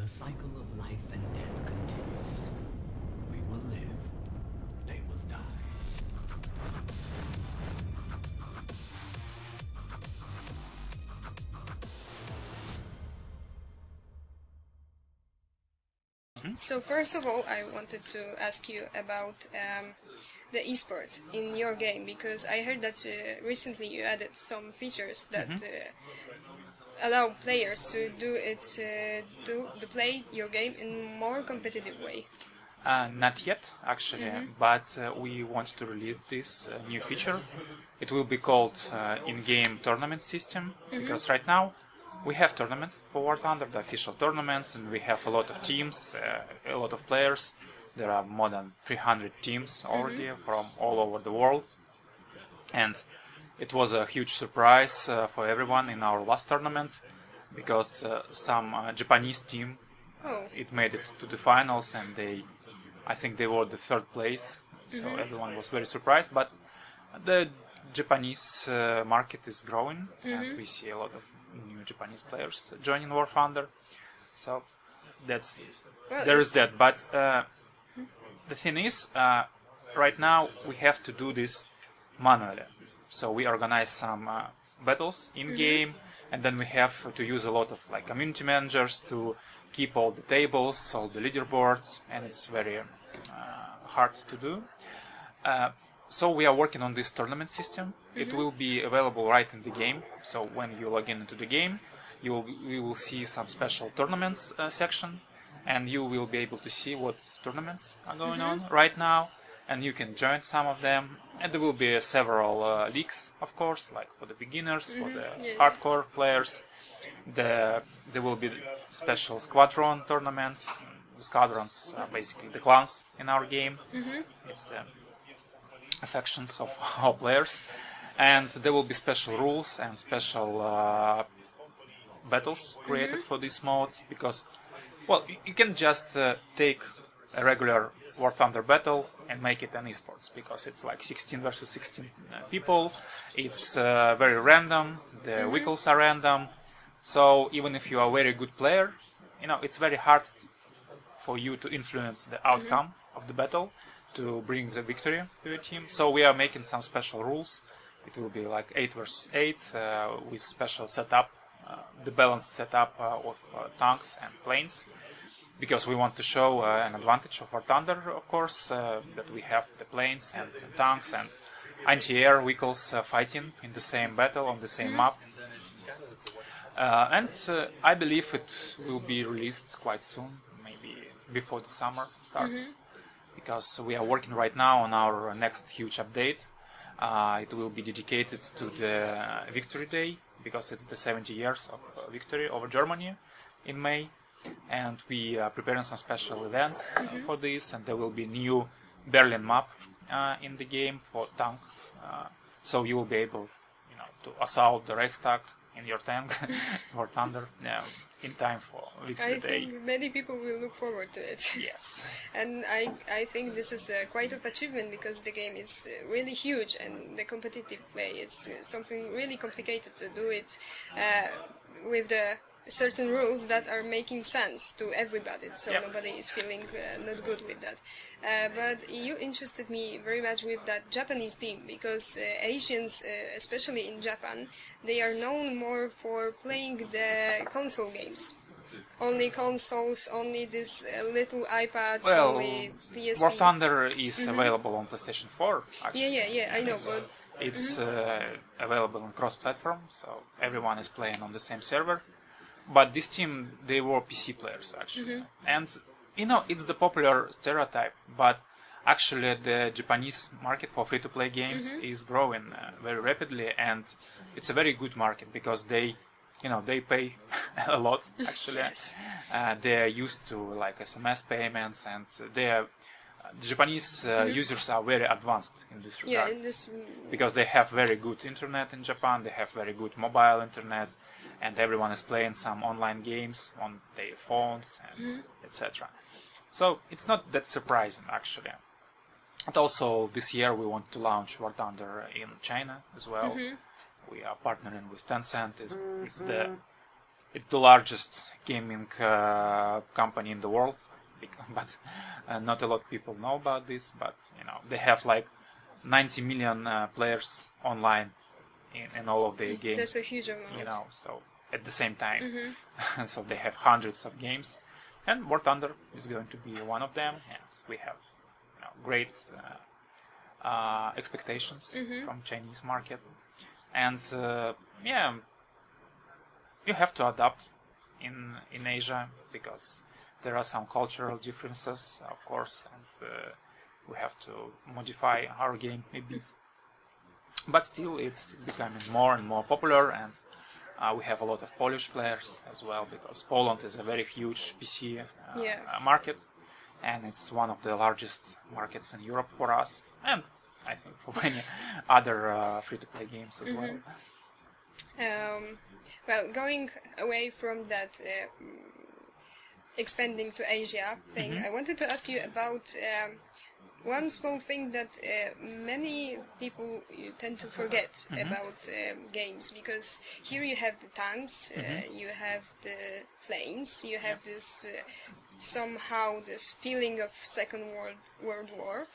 The cycle of life and death continues. We will live, they will die. So first of all, I wanted to ask you about the esports in your game, because I heard that recently you added some features that allow players to play your game in more competitive way. Not yet, actually, but we want to release this new feature. It will be called in-game tournament system, because right now we have tournaments for War Thunder, the official tournaments, and we have a lot of teams, a lot of players. There are more than 300 teams already from all over the world. And it was a huge surprise for everyone in our last tournament, because some Japanese team, it made it to the finals, and I think they were the third place, so everyone was very surprised. But the Japanese market is growing, and we see a lot of new Japanese players joining War Thunder, so there is that. But the thing is, right now we have to do this manually. So we organize some battles in game, and then we have to use a lot of community managers to keep all the tables, all the leaderboards, and it's very hard to do. So we are working on this tournament system. It will be available right in the game. So when you log in into the game, you will see some special tournaments section, and you will be able to see what tournaments are going on right now, and you can join some of them. And there will be several leagues, of course, like for the beginners, for the hardcore players. There will be special squadron tournaments. Squadrons are basically the clans in our game. It's the factions of our players, and there will be special rules and special battles created for these modes, because, well, you can just take a regular War Thunder battle and make it an esports, because it's like 16 versus 16 people. It's very random, the vehicles are random, so even if you are a very good player, it's very hard for you to influence the outcome of the battle, to bring the victory to your team. So we are making some special rules. It will be like 8 versus 8 with special setup, the balanced setup of tanks and planes, because we want to show an advantage of War Thunder, of course, that we have the planes and tanks and anti-air vehicles fighting in the same battle on the same map. And I believe it will be released quite soon, maybe before the summer starts. Because we are working right now on our next huge update. It will be dedicated to the Victory Day, because it's the 70 years of victory over Germany in May, and we are preparing some special events for this, and there will be new Berlin map in the game for tanks, so you will be able to assault the Reichstag in your tank for Thunder in time for Victory Day. I think many people will look forward to it. Yes. And I think this is quite an achievement, because the game is really huge, and the competitive play, it's something really complicated to do it with the certain rules that are making sense to everybody, so nobody is feeling not good with that. But you interested me very much with that Japanese team, because Asians, especially in Japan, they are known more for playing the console games. Only consoles, only these little iPads, only PSP. War Thunder is available on PlayStation 4, actually. Yeah, I know, but it's available on cross-platform, so everyone is playing on the same server. But this team, they were PC players, actually. And, it's the popular stereotype, but actually the Japanese market for free-to-play games is growing very rapidly, and it's a very good market, because they pay a lot, actually. They are used to SMS payments, and the Japanese users are very advanced in this regard. Because they have very good internet in Japan, they have very good mobile internet, and everyone is playing some online games on their phones, and etc. So it's not that surprising, actually. And also this year we want to launch War Thunder in China as well. We are partnering with Tencent. It's the it's the largest gaming company in the world, but not a lot of people know about this. But they have like 90 million players online in all of their games. That's a huge amount. So at the same time, so they have hundreds of games, and War Thunder is going to be one of them. And we have great expectations from Chinese market, and you have to adapt in Asia because there are some cultural differences, of course, and we have to modify our game a bit. But still, it's becoming more and more popular, and we have a lot of Polish players as well because Poland is a very huge PC market, and it's one of the largest markets in Europe for us, and I think for many other free-to-play games as well. Well, going away from that expanding to Asia thing, I wanted to ask you about one small thing that many people tend to forget about games, because here you have the tanks, you have the planes, you have this somehow this feeling of Second World War,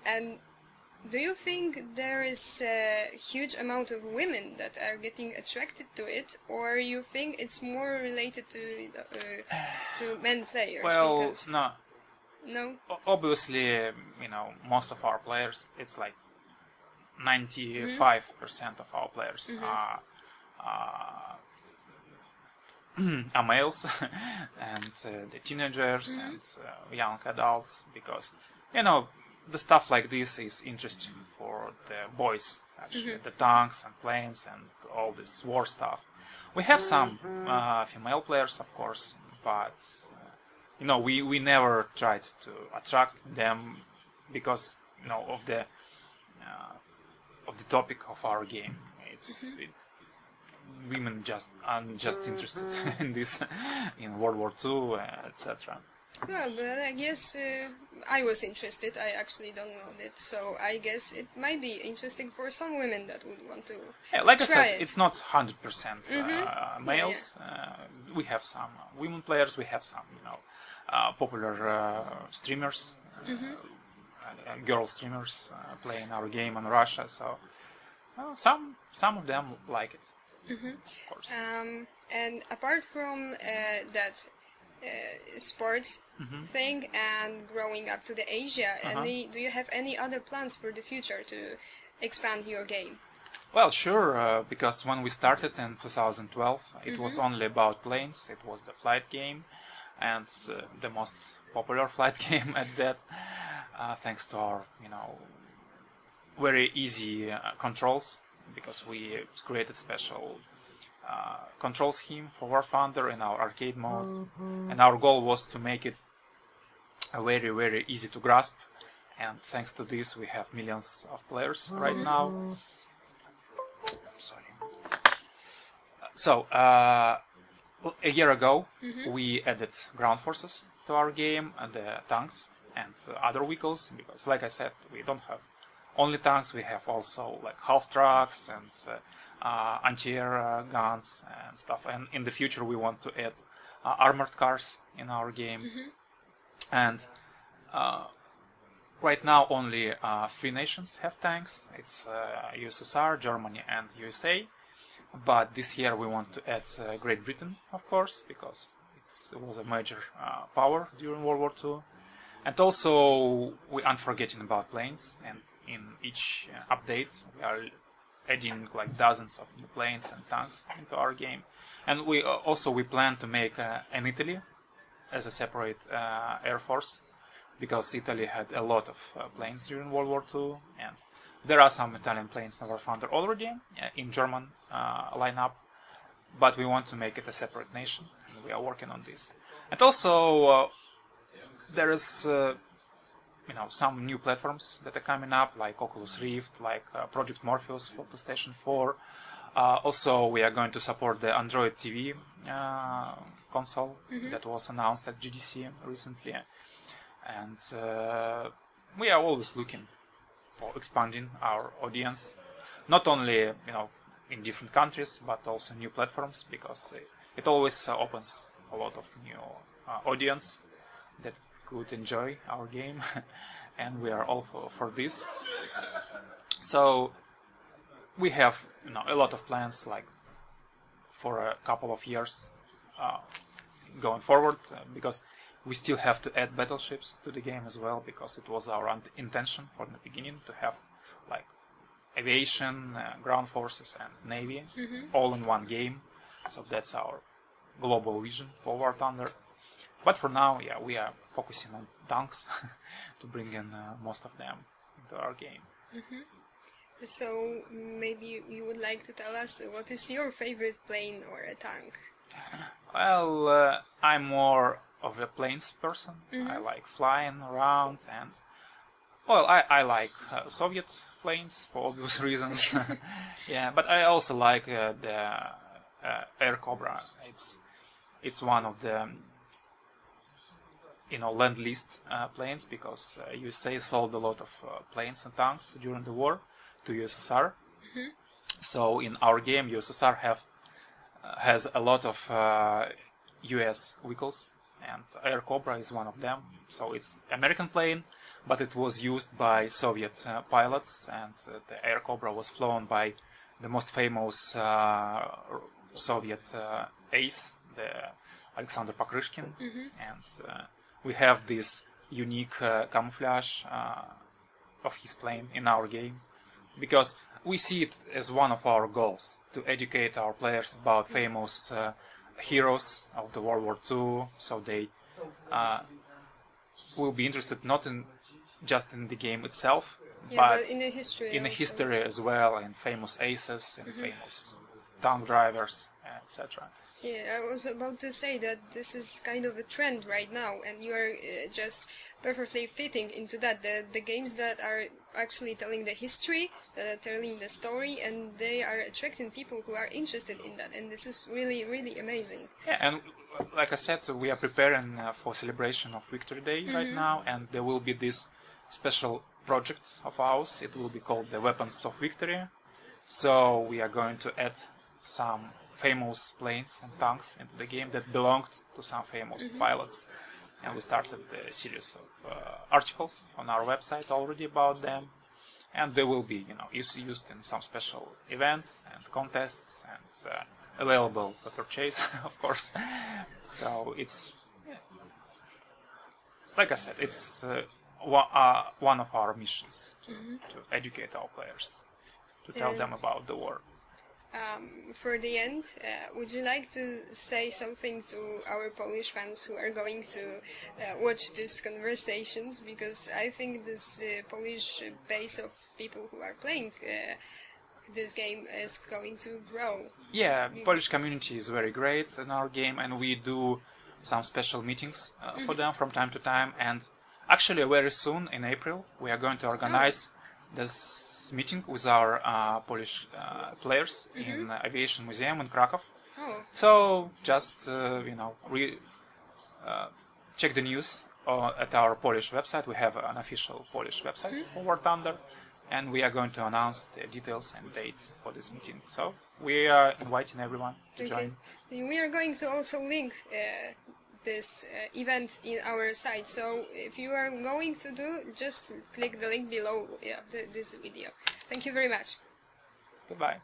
and do you think there is a huge amount of women that are getting attracted to it, or you think it's more related to men players? Well, because no. Obviously, most of our players, it's like 95% of our players are males, and the teenagers and young adults, because the stuff like this is interesting for the boys, actually, the tanks and planes and all this war stuff. We have some female players, of course, but we never tried to attract them because of the topic of our game. Women are just interested in this, in World War II, etc. Well, but I guess I was interested. I actually don't know it, so I guess it might be interesting for some women that would want to like I try said, it. it's not 100% males. We have some women players. We have some, popular streamers, girl streamers playing our game in Russia. So some of them like it, of course. And apart from that sports thing and growing up to the Asia, do you have any other plans for the future to expand your game? Well, sure, because when we started in 2012, it was only about planes. It was the flight game, and the most popular flight game at that, thanks to our, very easy controls, because we created special control scheme for War Thunder in our arcade mode, and our goal was to make it very, very easy to grasp, and thanks to this we have millions of players right now. Sorry. So, a year ago we added ground forces to our game, and the tanks and other vehicles, because like I said, we don't have only tanks, we have also like half trucks and anti-air guns and stuff, and in the future we want to add armored cars in our game. And right now only 3 nations have tanks. It's USSR, Germany and USA, but this year we want to add Great Britain, of course, because it was a major power during World War II. And also we aren't forgetting about planes, and in each update we are adding like dozens of new planes and tanks into our game. And we plan to make an Italy as a separate air force, because Italy had a lot of planes during World War II, and there are some Italian planes in War Thunder already in German lineup, but we want to make it a separate nation, and we are working on this. And also there is some new platforms that are coming up, like Oculus Rift, like Project Morpheus for PlayStation 4. Also, we are going to support the Android TV console that was announced at GDC recently. And we are always looking for expanding our audience, not only in different countries, but also new platforms, because it always opens a lot of new audience that could enjoy our game, and we are all for this. So we have a lot of plans, like for a couple of years going forward, because we still have to add battleships to the game as well, because it was our intention from the beginning to have like aviation, ground forces and navy all in one game. So that's our global vision for War Thunder. But for now, yeah, we are focusing on tanks to bring in most of them into our game. So maybe you would like to tell us what is your favorite plane or a tank? Well, I'm more of a planes person. I like flying around, and well, I like Soviet planes for obvious reasons. Yeah, but I also like the Air Cobra. It's one of the Lend-Lease planes, because USA sold a lot of planes and tanks during the war to USSR. So in our game, USSR has a lot of US vehicles, and Air Cobra is one of them. So it's American plane, but it was used by Soviet pilots, and the Air Cobra was flown by the most famous Soviet ace, the Alexander Pakryshkin, and we have this unique camouflage of his plane in our game, because we see it as one of our goals to educate our players about famous heroes of the World War II, so they will be interested not in just in the game itself, but in the history. In the history as well, and famous aces and famous tank drivers, etc. Yeah, I was about to say that this is kind of a trend right now, and you are just perfectly fitting into that. The games that are actually telling the history, that are telling the story, and they are attracting people who are interested in that, and this is really, really amazing. Yeah, and like I said, we are preparing for celebration of Victory Day right now, and there will be this special project of ours. It will be called the Weapons of Victory. So we are going to add some famous planes and tanks into the game that belonged to some famous pilots, and we started a series of articles on our website already about them, and they will be used in some special events and contests, and available for purchase, of course. So it's, like I said, it's one of our missions to educate our players, to tell them about the war. For the end, would you like to say something to our Polish fans who are going to watch these conversations? Because I think this Polish base of people who are playing this game is going to grow. Yeah, Polish community is very great in our game, and we do some special meetings for them from time to time. And actually, very soon in April, we are going to organize this meeting with our Polish players in Aviation Museum in Krakow. So just check the news at our Polish website. We have an official Polish website for War Thunder, and we are going to announce the details and dates for this meeting. So we are inviting everyone to join. We are going to also link this event in our site, so if you are going to just click the link below this video. Thank you very much. Goodbye.